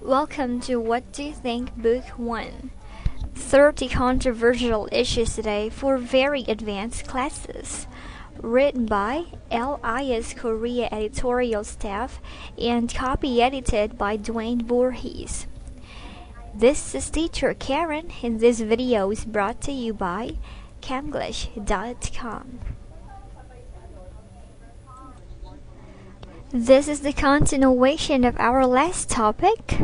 Welcome to What Do You Think Book 1. 30 controversial issues today for very advanced classes. Written by LIS Korea editorial staff and copy edited by Dwayne Voorhees. This is teacher Karen and this video is brought to you by Camglish.com. This is the continuation of our last topic.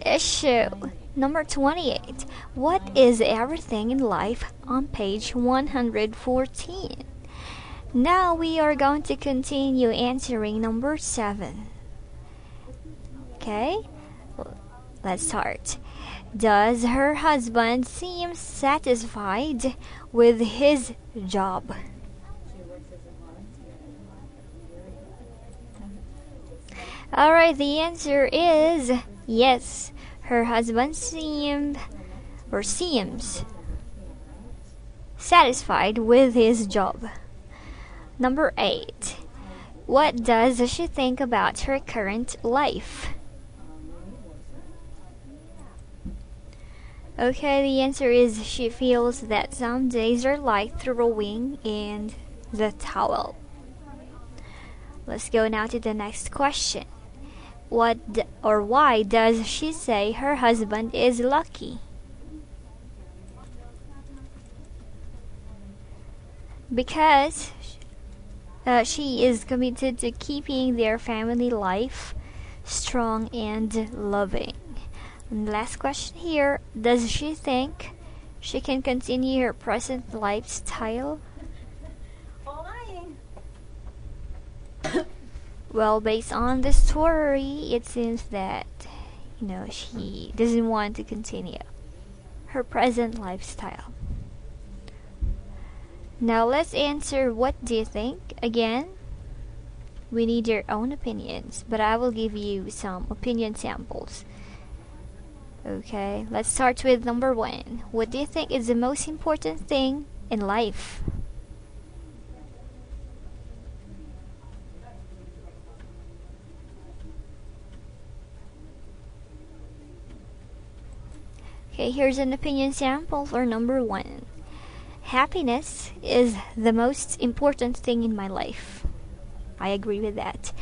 Issue number 28. What is everything in life on page 114? Now we are going to continue answering number 7. Okay, let's start. Does her husband seem satisfied with his job? Alright, the answer is yes. Her husband seems satisfied with his job. Number 8. What does she think about her current life? Okay, the answer is she feels that some days are like throwing in the towel. Let's go now to the next question. Why does she say her husband is lucky? Because she is committed to keeping their family life strong and loving. And last question here, does she think she can continue her present lifestyle? Well, based on the story, it seems that, she doesn't want to continue her present lifestyle. Now let's answer what do you think? Again, we need your own opinions, but I will give you some opinion samples. Okay, let's start with number 1. What do you think is the most important thing in life? Okay, here's an opinion sample for number 1. Happiness is the most important thing in my life. I agree with that.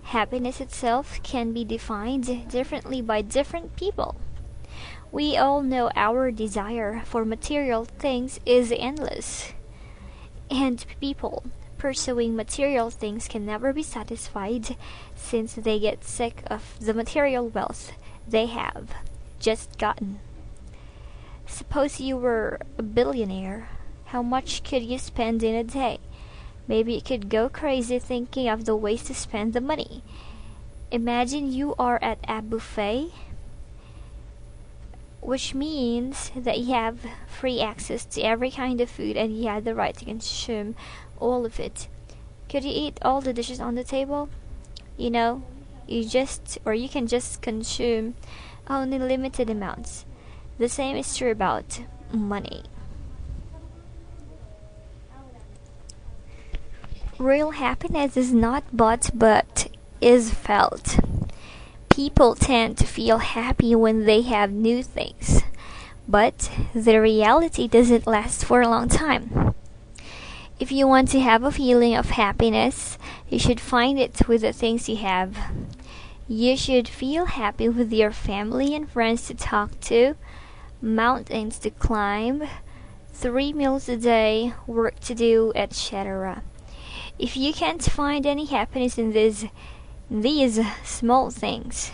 Happiness itself can be defined differently by different people. We all know our desire for material things is endless. And people pursuing material things can never be satisfied since they get sick of the material wealth they have just gotten. Suppose you were a billionaire. How much could you spend in a day? Maybe you could go crazy thinking of the ways to spend the money. Imagine you are at a buffet, which means that you have free access to every kind of food and you have the right to consume all of it. Could you eat all the dishes on the table? You can just consume only limited amounts. The same is true about money. Real happiness is not bought but is felt. People tend to feel happy when they have new things, but the reality doesn't last for a long time. If you want to have a feeling of happiness, you should find it with the things you have. You should feel happy with your family and friends to talk to, mountains to climb, 3 meals a day, work to do, etc. If you can't find any happiness in these small things,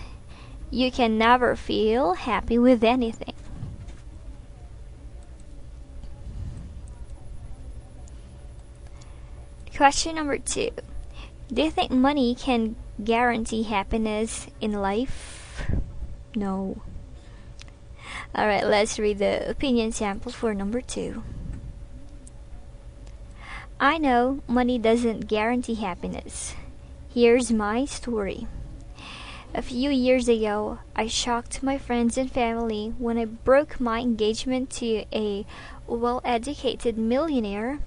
you can never feel happy with anything. Question number 2. Do you think money can guarantee happiness in life? No. Alright, let's read the opinion sample for number 2. I know money doesn't guarantee happiness. Here's my story. A few years ago, I shocked my friends and family when I broke my engagement to a well-educated millionaire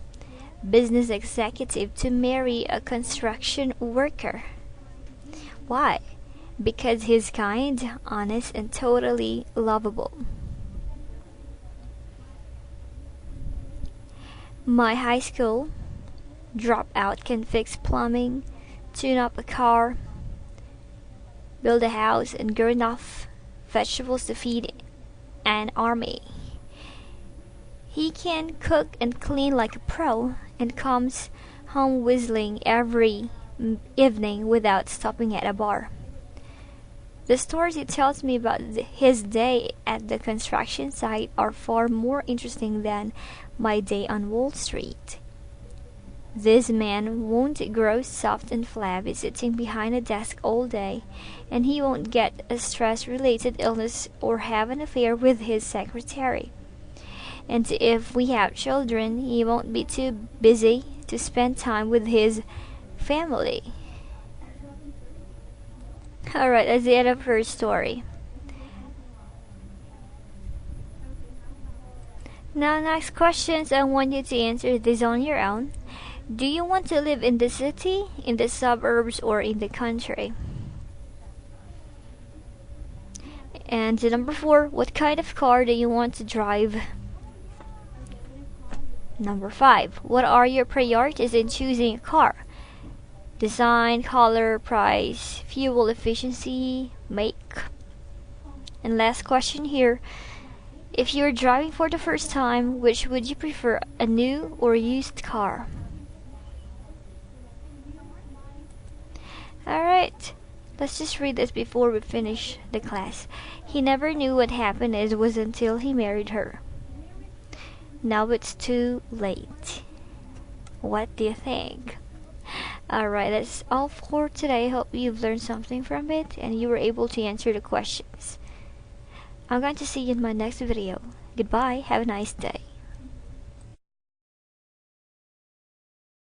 business executive to marry a construction worker. Why? because he's kind, honest, and totally lovable. My high school dropout can fix plumbing, tune up a car, build a house, and grow enough vegetables to feed an army. He can cook and clean like a pro and comes home whistling every evening without stopping at a bar. The stories he tells me about his day at the construction site are far more interesting than my day on Wall Street. This man won't grow soft and flabby sitting behind a desk all day, and he won't get a stress-related illness or have an affair with his secretary. And if we have children, he won't be too busy to spend time with his family. Alright, that's the end of her story. Now, next questions, I want you to answer this on your own. Do you want to live in the city, in the suburbs, or in the country? And number 4, what kind of car do you want to drive? Number 5, what are your priorities in choosing a car? Design, color, price, fuel efficiency, make. And last question here. If you're driving for the first time, which would you prefer, a new or used car? Alright, let's just read this before we finish the class. He never knew what happiness was until he married her. Now it's too late. What do you think? Alright, that's all for today. Hope you've learned something from it and you were able to answer the questions. I'm going to see you in my next video. Goodbye, have a nice day.